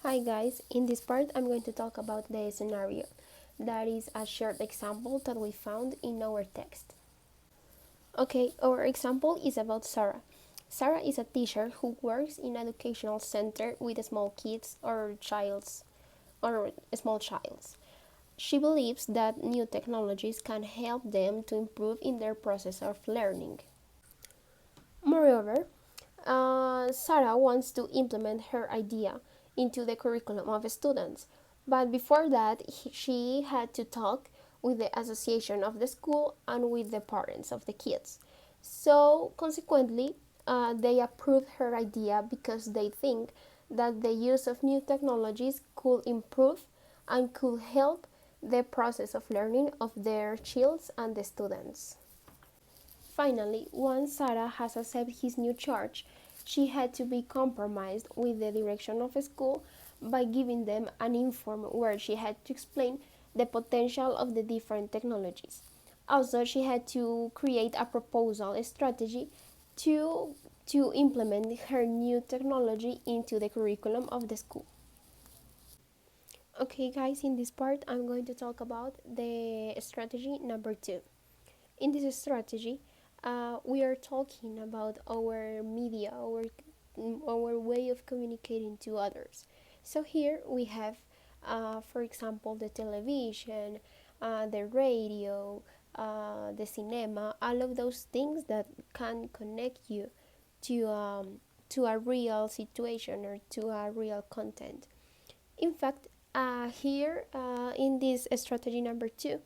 Hi guys, in this part I'm going to talk about the scenario. That is a short example that we found in our text. Okay, our example is about Sarah. Sarah is a teacher who works in an educational center with small kids or small childs. She believes that new technologies can help them to improve in their process of learning. Moreover, Sarah wants to implement her idea into the curriculum of students, but before that, she had to talk with the association of the school and with the parents of the kids. So, consequently, they approved her idea because they think that the use of new technologies could improve and could help the process of learning of their children and the students. Finally, once Sarah has accepted his new charge, she had to be compromised with the direction of school by giving them an inform where she had to explain the potential of the different technologies. Also, she had to create a proposal strategy to implement her new technology into the curriculum of the school. Okay, guys, in this part, I'm going to talk about the strategy number 2. In this strategy, we are talking about our media, our way of communicating to others. So here we have, for example, the television, the radio, the cinema, all of those things that can connect you to to a real situation or to a real content. In fact, here in this strategy number 2,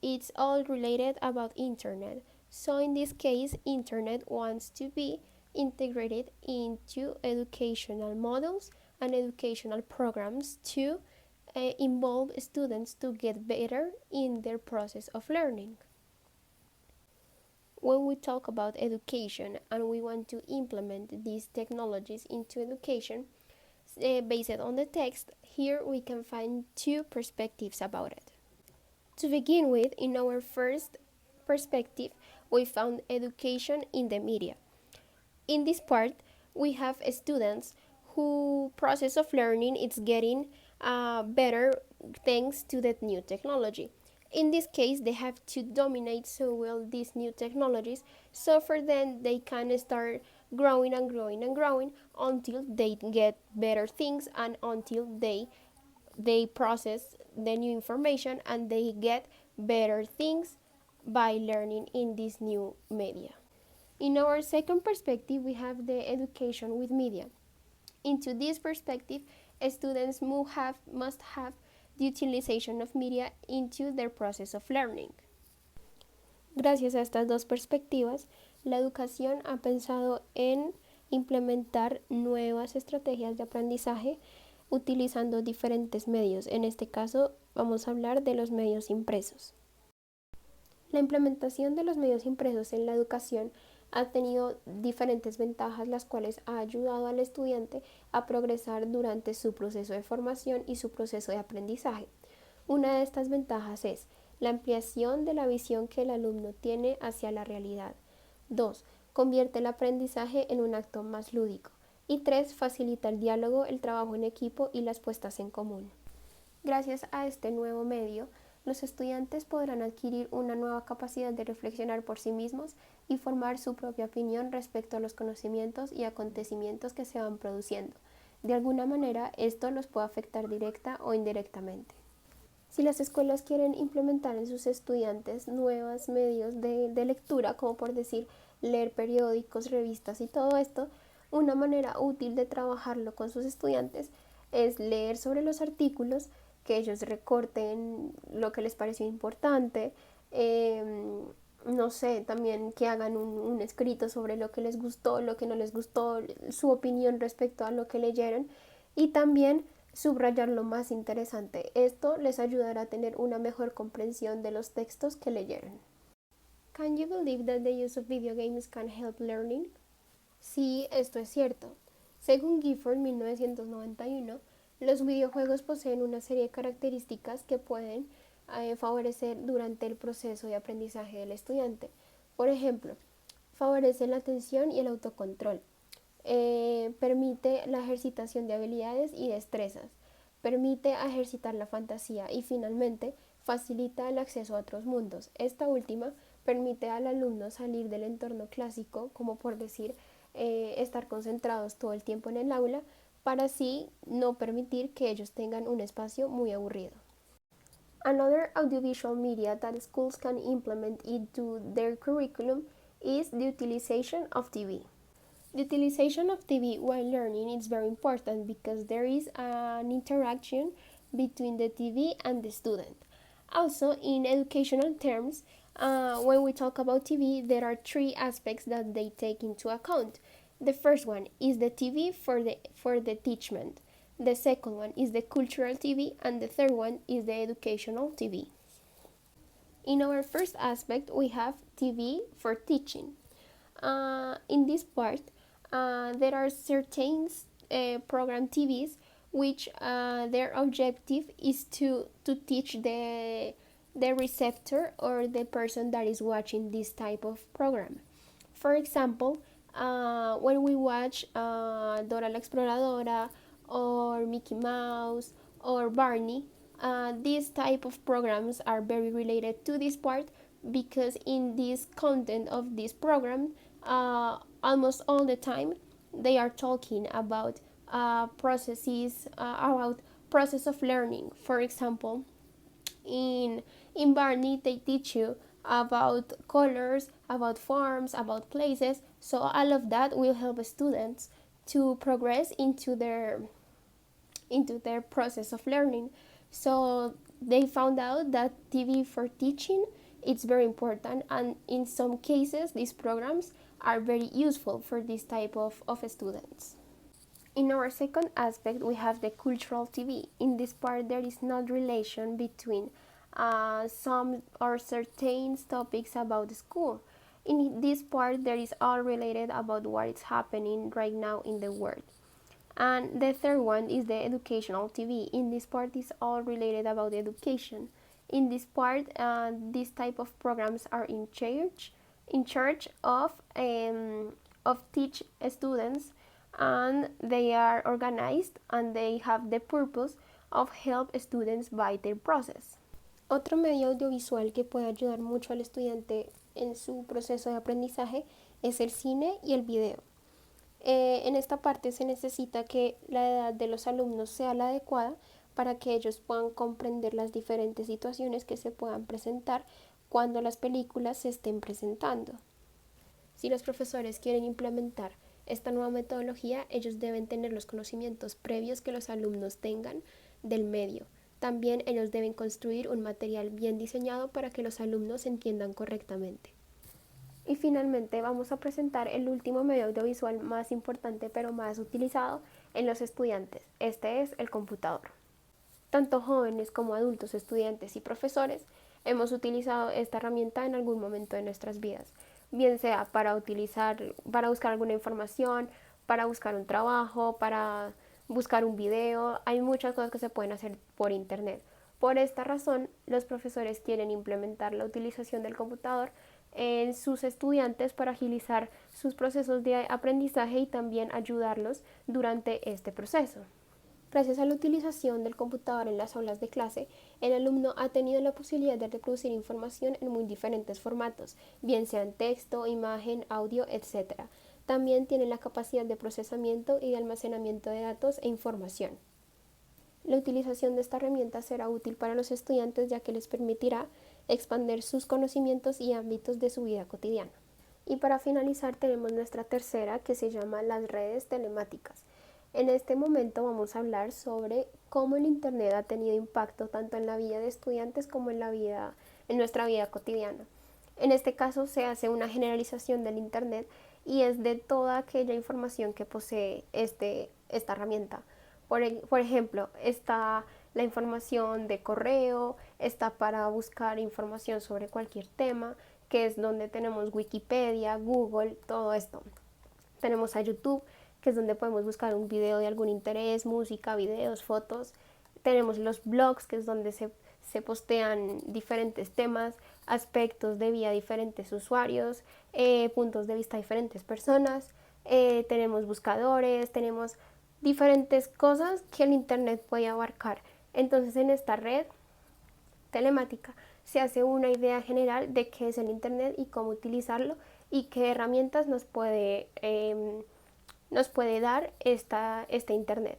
it's all related about internet. So in this case, internet wants to be integrated into educational models and educational programs to involve students to get better in their process of learning. When we talk about education and we want to implement these technologies into education, based on the text, here we can find two perspectives about it. To begin with, in our first perspective, we found education in the media. In this part, we have students who process of learning is getting better thanks to that new technology. In this case, they have to dominate so well these new technologies, so for them they can start growing and growing and growing until they get better things and until they process the new information and they get better things by learning in this new media. In our second perspective, we have the education with media. Into this perspective, students must have the utilization of media into their process of learning. Gracias a estas dos perspectivas, la educación ha pensado en implementar nuevas estrategias de aprendizaje utilizando diferentes medios. En este caso, vamos a hablar de los medios impresos. La implementación de los medios impresos en la educación ha tenido diferentes ventajas, las cuales ha ayudado al estudiante a progresar durante su proceso de formación y su proceso de aprendizaje. Una de estas ventajas es la ampliación de la visión que el alumno tiene hacia la realidad. 2. Convierte el aprendizaje en un acto más lúdico. Y 3. Facilita el diálogo, el trabajo en equipo y las puestas en común. Gracias a este nuevo medio, los estudiantes podrán adquirir una nueva capacidad de reflexionar por sí mismos y formar su propia opinión respecto a los conocimientos y acontecimientos que se van produciendo. De alguna manera, esto los puede afectar directa o indirectamente. Si las escuelas quieren implementar en sus estudiantes nuevos medios de lectura, como por decir leer periódicos, revistas y todo esto, una manera útil de trabajarlo con sus estudiantes es leer sobre los artículos, que ellos recorten lo que les pareció importante, no sé, también que hagan un escrito sobre lo que les gustó, lo que no les gustó, su opinión respecto a lo que leyeron y también subrayar lo más interesante. Esto les ayudará a tener una mejor comprensión de los textos que leyeron. Can you believe that the use of video games can help learning? Sí, esto es cierto. Según Gifford 1991, los videojuegos poseen una serie de características que pueden favorecer durante el proceso de aprendizaje del estudiante. Por ejemplo, favorecen la atención y el autocontrol. permite la ejercitación de habilidades y destrezas, permite ejercitar la fantasía y finalmente facilita el acceso a otros mundos. Esta última permite al alumno salir del entorno clásico, como por decir, estar concentrados todo el tiempo en el aula, para así no permitir que ellos tengan un espacio muy aburrido. Another audiovisual media that schools can implement into their curriculum is the utilization of TV. The utilization of TV while learning is very important because there is an interaction between the TV and the student. Also, in educational terms, when we talk about TV, there are three aspects that they take into account. The first one is the TV for the teachment. The second one is the cultural TV, and the third one is the educational TV. In our first aspect, we have TV for teaching. In this part, there are certain program TVs which their objective is to teach the receptor or the person that is watching this type of program. For example, when we watch Dora la Exploradora or Mickey Mouse or Barney, these type of programs are very related to this part because in this content of this program, almost all the time they are talking about processes, about process of learning. For example, in Barney they teach you about colors, about forms, about places. So all of that will help students to progress into their process of learning. So they found out that TV for teaching it's very important, and in some cases these programs are very useful for this type of students. In our second aspect, we have the cultural TV. In this part, there is no relation between some or certain topics about the school. In this part, there is all related about what is happening right now in the world. And the third one is the educational TV. In this part, is all related about education. In this part, these type of programs are in charge of teach students, and they are organized and they have the purpose of help students by their process. Otro medio audiovisual que puede ayudar mucho al estudiante en su proceso de aprendizaje es el cine y el video. En esta parte se necesita que la edad de los alumnos sea la adecuada para que ellos puedan comprender las diferentes situaciones que se puedan presentar cuando las películas se estén presentando. Si los profesores quieren implementar esta nueva metodología, ellos deben tener los conocimientos previos que los alumnos tengan del medio. También ellos deben construir un material bien diseñado para que los alumnos entiendan correctamente. Y finalmente vamos a presentar el último medio audiovisual más importante pero más utilizado en los estudiantes. Este es el computador. Tanto jóvenes como adultos, estudiantes y profesores hemos utilizado esta herramienta en algún momento de nuestras vidas, bien sea para buscar alguna información, para buscar un trabajo, para buscar un video. Hay muchas cosas que se pueden hacer por internet. Por esta razón, los profesores quieren implementar la utilización del computador en sus estudiantes para agilizar sus procesos de aprendizaje y también ayudarlos durante este proceso. Gracias a la utilización del computador en las aulas de clase, el alumno ha tenido la posibilidad de reproducir información en muy diferentes formatos, bien sean texto, imagen, audio, etc. También tiene la capacidad de procesamiento y de almacenamiento de datos e información. La utilización de esta herramienta será útil para los estudiantes ya que les permitirá expandir sus conocimientos y ámbitos de su vida cotidiana. Y para finalizar tenemos nuestra tercera, que se llama las redes telemáticas. En este momento vamos a hablar sobre cómo el Internet ha tenido impacto tanto en la vida de estudiantes como en nuestra vida cotidiana. En este caso se hace una generalización del Internet y es de toda aquella información que posee esta herramienta. Por ejemplo, está la información de correo, está para buscar información sobre cualquier tema, que es donde tenemos Wikipedia, Google, todo esto. Tenemos a YouTube, que es donde podemos buscar un video de algún interés, música, videos, fotos. Tenemos los blogs, que es donde se postean diferentes temas, aspectos de vida de diferentes usuarios, puntos de vista de diferentes personas. tenemos buscadores, tenemos diferentes cosas que el Internet puede abarcar. Entonces en esta red telemática se hace una idea general de qué es el Internet y cómo utilizarlo y qué herramientas nos puede dar este Internet.